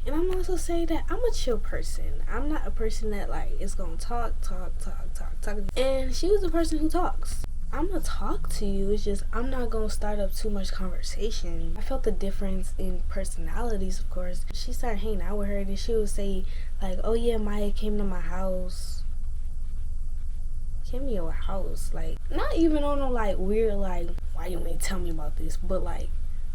And I'm also saying that I'm a chill person. I'm not a person that like is gonna talk. And she was the person who talks. I'm gonna talk to you. It's just I'm not gonna start up too much conversation. I felt the difference in personalities, of course. She started hanging out with her, and then she would say like, "Oh yeah, Maya came to my house." Came to your house, like not even on a like weird like why you ain't tell me about this, but like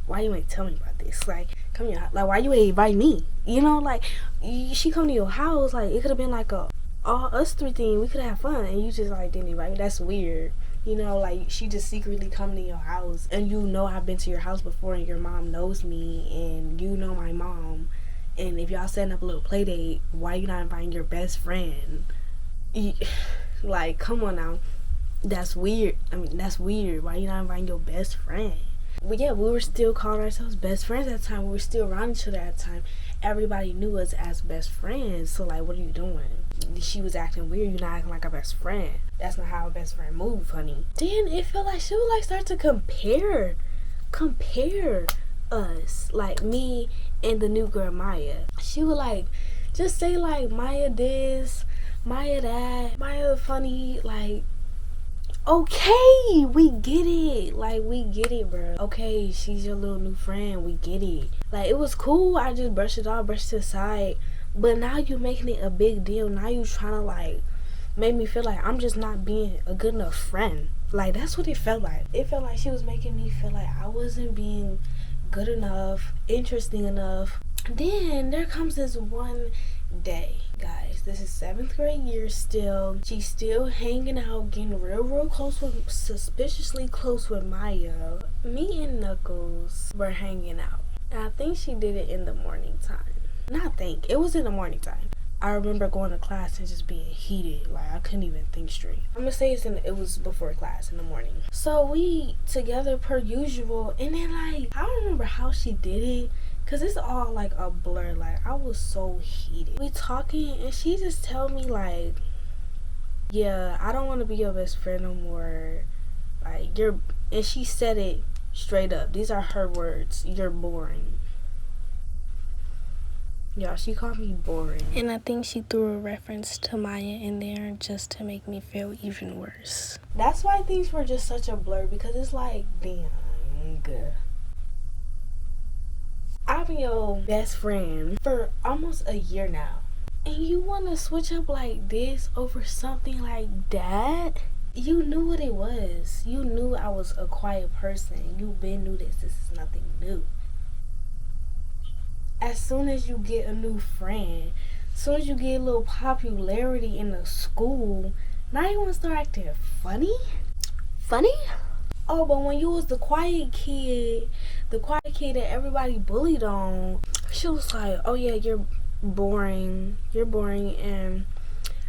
why you ain't tell me about this? Like come here, like why you ain't invite me? You know, like she come to your house, like it could have been like a all us three thing. We could have fun, and you just like didn't invite me. That's weird. You know, like she just secretly come to your house, and you know I've been to your house before, and your mom knows me, and you know my mom, and if y'all setting up a little play date, why you not inviting your best friend? Like, come on now. That's weird. I mean, that's weird. Why you not inviting your best friend? But yeah, we were still calling ourselves best friends at the time. We were still around each other at the time. Everybody knew us as best friends. So, like, what are you doing? She was acting weird. You're not acting like a best friend. That's not how a best friend move, honey. Then it felt like she would, like, start to compare us. Like, me and the new girl, Maya. She would, like, just say, like, Maya this, Maya that, Maya funny, like, okay, we get it. Like, we get it, bro. Okay, she's your little new friend. We get it. Like, it was cool. I just brushed it off, brushed it aside. But now you making it a big deal. Now you trying to, like, make me feel like I'm just not being a good enough friend. Like, that's what it felt like. It felt like she was making me feel like I wasn't being good enough, interesting enough. Then there comes this one day, guys. This is 7th grade year still. She's still hanging out, getting real close with, suspiciously close with Maya. Me and Knuckles were hanging out. And I think she did it in the morning time. Not think, it was in the morning time. I remember going to class and just being heated. Like, I couldn't even think straight. I'm gonna say it was before class in the morning. So we together per usual. And then, like, I don't remember how she did it. Cause it's all like a blur. Like, I was so heated. We talking and she just tell me like, yeah, I don't want to be your best friend no more. Like, and she said it straight up. These are her words. You're boring. Y'all, she called me boring. And I think she threw a reference to Maya in there just to make me feel even worse. That's why things were just such a blur, because it's like, dang. I've been your best friend for almost a year now. And you want to switch up like this over something like that? You knew what it was. You knew I was a quiet person. You been knew this. This is nothing new. As soon as you get a new friend, as soon as you get a little popularity in the school, now you want to start acting funny? Funny? Oh, but when you was the quiet kid that everybody bullied on, she was like, oh yeah, you're boring, and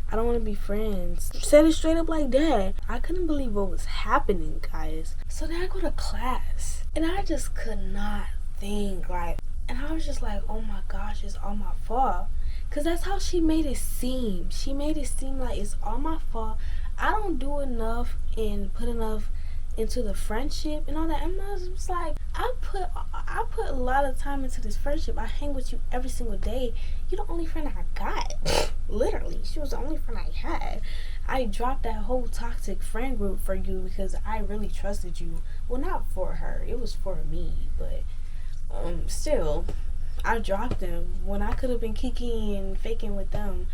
I don't want to be friends. Said it straight up like that. I couldn't believe what was happening, guys. So then I go to class, and I just could not think, like, and I was just like, oh my gosh, it's all my fault. Because that's how she made it seem. She made it seem like it's all my fault. I don't do enough and put enough into the friendship and all that. And I was just like, I put a lot of time into this friendship. I hang with you every single day. You're the only friend I got. Literally, she was the only friend I had. I dropped that whole toxic friend group for you because I really trusted you. Well, not for her, it was for me, but still, I dropped them when I could have been kicking and faking with them.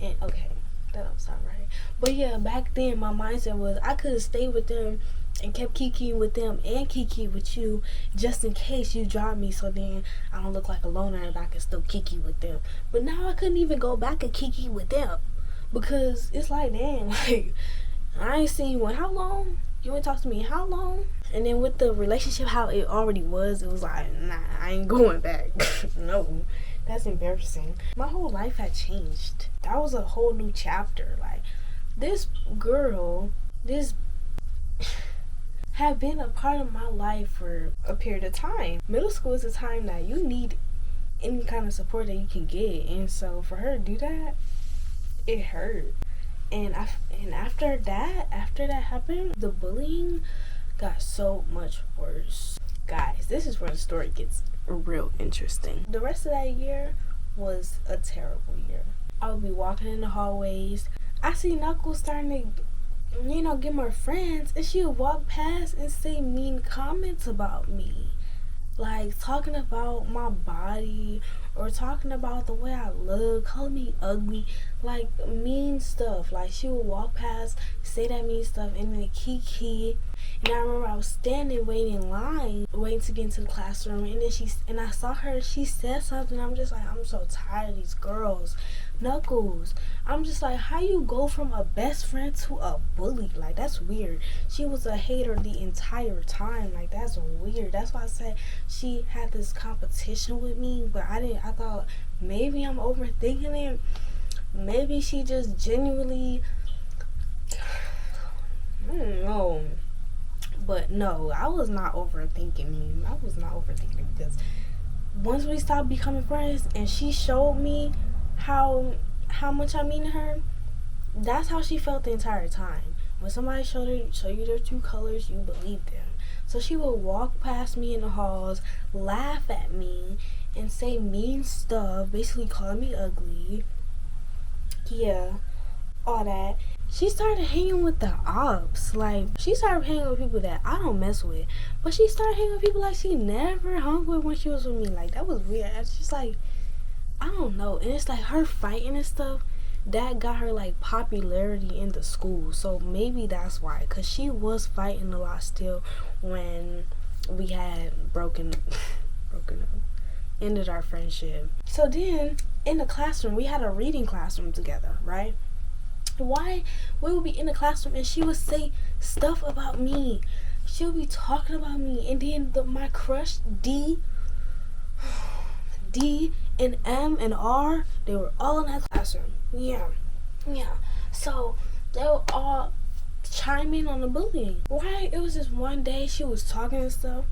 And okay, that don't sound right, but yeah, back then my mindset was I could have stayed with them and kept kikiing with them and kiki with you just in case you drop me, so then I don't look like a loner and I can still kiki with them. But now I couldn't even go back and kiki with them because it's like, damn, like, I ain't seen you in how long? You ain't talked to me in how long? And then with the relationship how it already was, it was like, nah, I ain't going back. No, that's embarrassing. My whole life had changed. That was a whole new chapter. Like, this girl, this have been a part of my life for a period of time. Middle school is a time that you need any kind of support that you can get, and so for her to do that, it hurt. And after that happened, the bullying got so much worse. Guys, this is where the story gets real interesting. The rest of that year was a terrible year. I would be walking in the hallways. I see Knuckles starting to, get more friends, and she would walk past and say mean comments about me. Like, talking about my body or talking about the way I look, calling me ugly, like, mean stuff. Like, she would walk past, say that mean stuff, and then kiki. And I remember I was standing waiting in line, waiting to get into the classroom, and I saw her, she said something. I'm just like, I'm so tired of these girls. Knuckles, I'm just like, how you go from a best friend to a bully? Like, that's weird. She was a hater the entire time. Like, that's weird. That's why I said she had this competition with me, but I thought maybe I'm overthinking it. Maybe she just genuinely, I don't know. But no, I was not overthinking it. I was not overthinking it, because once we stopped becoming friends and she showed me how much I mean to her, that's how she felt the entire time. When somebody show you their true colors, you believe them. So she would walk past me in the halls, laugh at me, and say mean stuff, basically calling me ugly. Yeah, all that. She started hanging with the ops. Like, she started hanging with people that I don't mess with. But she started hanging with people like she never hung with when she was with me. Like, that was weird. It's just like, I don't know. And it's like her fighting and stuff, that got her like popularity in the school. So maybe that's why. Because she was fighting a lot still when we had broken up. Ended our friendship. So then in the classroom, we had a reading classroom together, right? Why we would be in the classroom and she would say stuff about me. She would be talking about me, and then my crush D and M and R, they were all in that classroom. Yeah. So they were all chiming on the bullying. Why? It was just one day she was talking and stuff,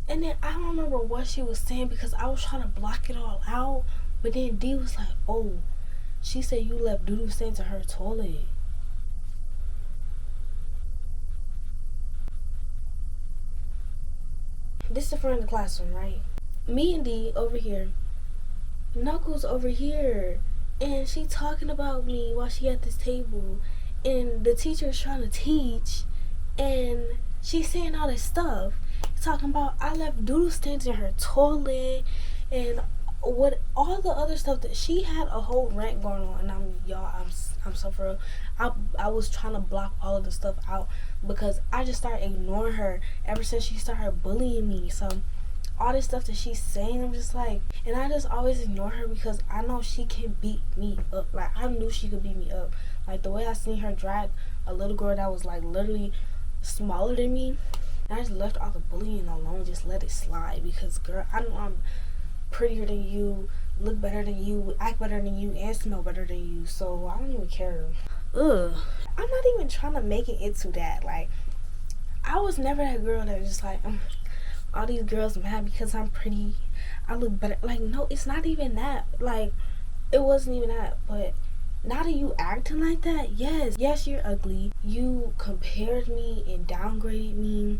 and then I don't remember what she was saying because I was trying to block it all out. But then D was like, "Oh, she said you left doo-doo stains in her toilet." This is the front of the classroom, right? Me and D over here. Knuckles over here. And she talking about me while she at this table. And the teacher is trying to teach. And she's saying all this stuff. Talking about I left doo-doo stains in her toilet. And what all the other stuff that she had a whole rant going on, and I'm so for real. I was trying to block all of the stuff out because I just started ignoring her ever since she started bullying me. So all this stuff that she's saying, I'm just like, and I just always ignore her because I know she can beat me up. Like, I knew she could beat me up. Like, the way I seen her drag a little girl that was like literally smaller than me, and I just left all the bullying alone, just let it slide because, girl, I know I'm prettier than you, look better than you, act better than you, and smell better than you, so I don't even care. I'm not even trying to make it into that. Like, I was never that girl that was just like, all these girls mad because I'm pretty, I look better. Like, no, it's not even that. Like, it wasn't even that. But now that you acting like that, yes, you're ugly. You compared me and downgraded me.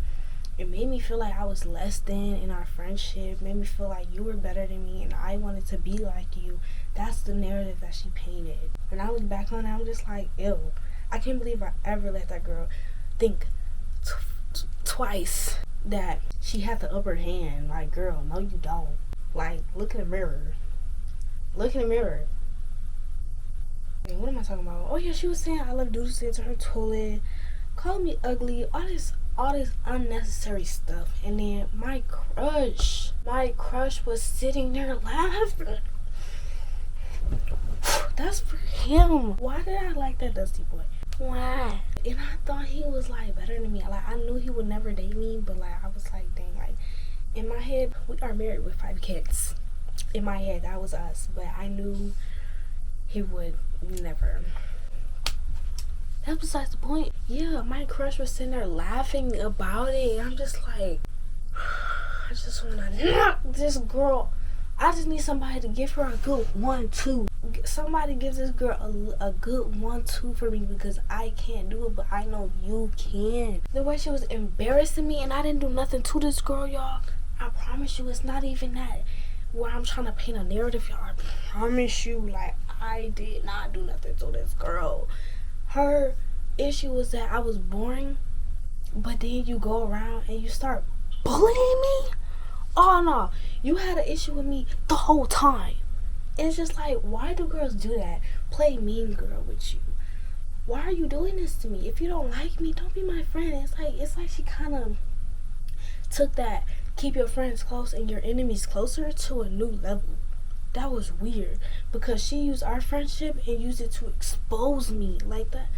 It made me feel like I was less than in our friendship. Made me feel like you were better than me and I wanted to be like you. That's the narrative that she painted. When I look back on it, I'm just like, ew. I can't believe I ever let that girl think twice that she had the upper hand. Like, girl, no you don't. Like, look in the mirror. Look in the mirror. And what am I talking about? Oh yeah, she was saying I love doo-doo stains in her toilet, calling me ugly, all this unnecessary stuff. And then my crush was sitting there laughing. That's for him. Why did I like that dusty boy? Why? And I thought he was like better than me. Like, I knew he would never date me, but like I was like, dang, like in my head, we are married with 5 kids. In my head, that was us, but I knew he would never. That's besides the point. Yeah, my crush was sitting there laughing about it. I'm just like, I just wanna knock this girl. I just need somebody to give her a good 1-2. Somebody give this girl a good 1-2 for me because I can't do it, but I know you can. The way she was embarrassing me and I didn't do nothing to this girl, y'all. I promise you, it's not even that. where I'm trying to paint a narrative. Y'all, I promise you, like, I did not do nothing to this girl. Her issue was that I was boring, but then you go around and you start bullying me. Oh no, you had an issue with me the whole time. And it's just like, why do girls do that? Play mean girl with you. Why are you doing this to me? If you don't like me, don't be my friend. It's like she kind of took that keep your friends close and your enemies closer to a new level. That was weird because she used our friendship and used it to expose me like that.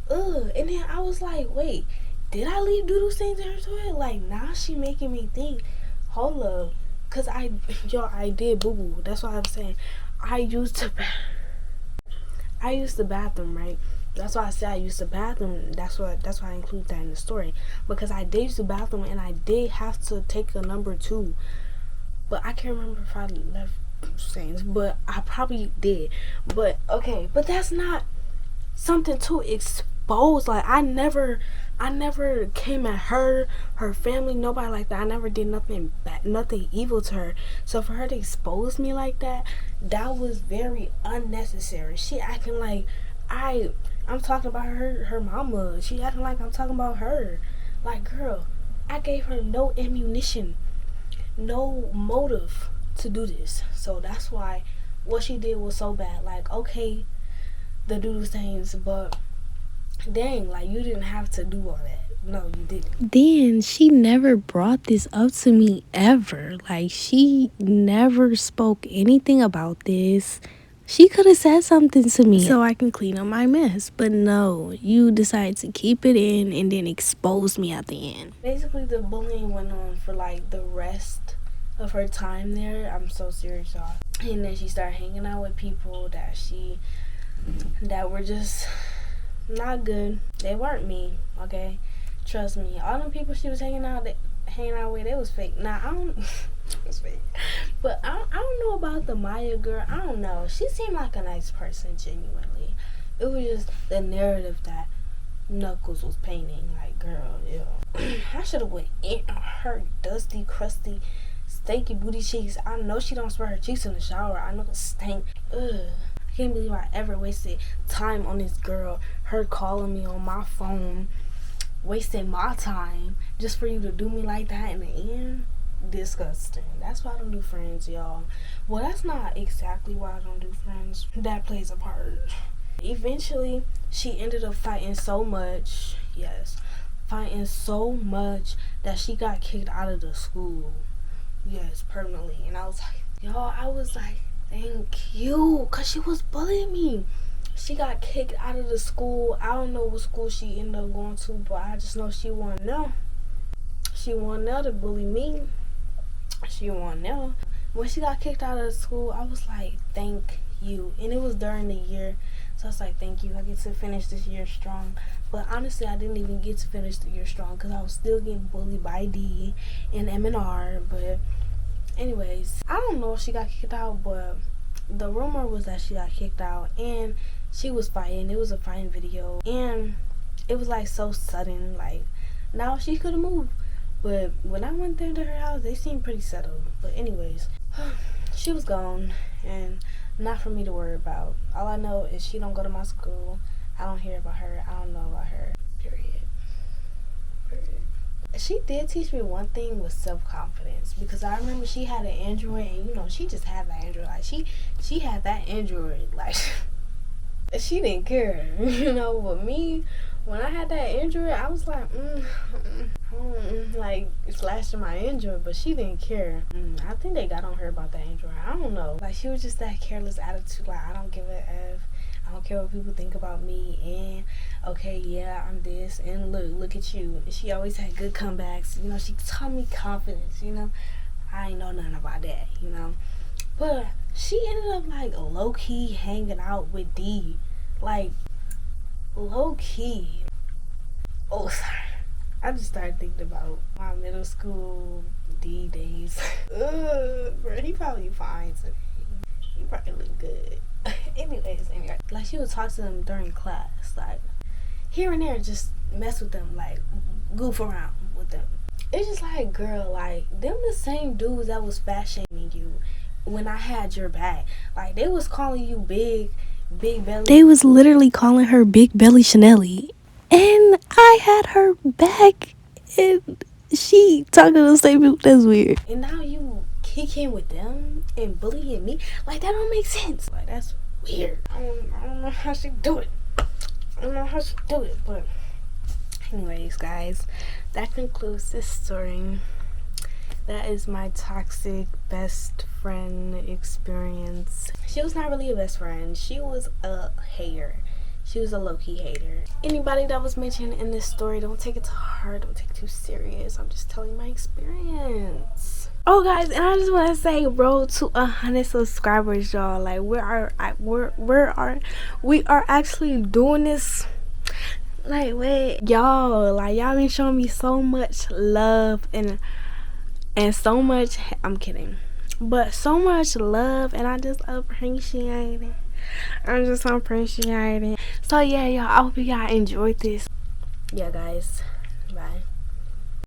And then I was like, wait, did I leave doodle stains in her toilet? Like, now she making me think, hold up, cause I did boo boo. That's what I'm saying. I used the bathroom, right? That's why I said I used the bathroom. That's why I include that in the story, because I did use the bathroom and I did have to take a number 2, but I can't remember if I left stains, but I probably did. But okay, but that's not something to expose. Like, I never came at her family, nobody like that. I never did nothing bad, nothing evil to her. So for her to expose me like that was very unnecessary. She acting like I'm talking about her mama. She acting like I'm talking about her. Like, girl, I gave her no ammunition, no motive to do this. So that's why what she did was so bad. Like, okay, the doodle stains, but dang, like, you didn't have to do all that. No, you didn't. Then she never brought this up to me ever. Like, she never spoke anything about this. She could have said something to me so I can clean up my mess. But no, you decide to keep it in and then expose me at the end. Basically, the bullying went on for like the rest of her time there. I'm so serious, y'all. And then she started hanging out with people that were just not good. They weren't me, okay? Trust me. All them people she was hanging out with, they was fake. Nah, I don't. It was fake. But I don't know about the Maya girl. I don't know. She seemed like a nice person, genuinely. It was just the narrative that Knuckles was painting. Like, girl, ew. I should have went in on her dusty, crusty, stanky booty cheeks. I know she don't spray her cheeks in the shower. I know it stank. Ugh. I can't believe I ever wasted time on this girl. Her calling me on my phone, wasting my time just for you to do me like that in the end. Disgusting. That's why I don't do friends, y'all. Well, that's not exactly why I don't do friends. That plays a part. Eventually, she ended up fighting so much that she got kicked out of the school. Yes, permanently. And I was like, thank you, because she was bullying me. She got kicked out of the school. I don't know what school she ended up going to, but I just know she wasn't there. She wasn't there to bully me. She wasn't there. When she got kicked out of the school, I was like, thank you. And it was during the year. So I was like, thank you. I get to finish this year strong. But honestly, I didn't even get to finish the year strong because I was still getting bullied by D and M&R. But anyways, I don't know if she got kicked out, but the rumor was that she got kicked out and she was fighting. It was a fighting video. And it was like so sudden. Like, now she could have moved. But when I went there to her house, they seemed pretty settled. But anyways, she was gone and not for me to worry about. All I know is she don't go to my school. I don't hear about her. I don't know about her. Period. She did teach me one thing was self-confidence, because I remember she had an Android and she just had that Android. Like, she had that Android. Like, she didn't care. But me, when I had that Android, I was like, like, flashing my Android, but she didn't care. I think they got on her about that Android. I don't know. Like, she was just that careless attitude. Like, I don't give a F. I don't care what people think about me. And okay, yeah, I'm this. And look at you. And she always had good comebacks. She taught me confidence. I ain't know nothing about that. But she ended up like low key hanging out with D. Like, low key. Oh, sorry. I just started thinking about my middle school D days. Bro, he probably fine today. He probably look good. Anyways, like, she would talk to them during class, like, here and there, just mess with them, like, goof around with them. It's just like, girl, like, them the same dudes that was fat shaming you when I had your back. Like, they was calling you big belly. They was literally calling her Big Belly Chanelly, and I had her back, and she talking the same people. That's weird. And now you kicking with them and bullying me. Like, that don't make sense. Like, that's weird. I don't know how she do it. But anyways, guys, that concludes this story. That is my toxic best friend experience. She was not really a best friend. She was a hater. She was a low-key hater. Anybody that was mentioned in this story, don't take it to heart. Don't take it too serious. I'm just telling my experience. Oh, guys, and I just want to say, road to 100 subscribers, y'all. Like, we are actually doing this. Like, wait, y'all been showing me so much love and so much, I'm kidding, but so much love, and I just appreciate it. So yeah, y'all, I hope y'all enjoyed this. Yeah, guys, bye.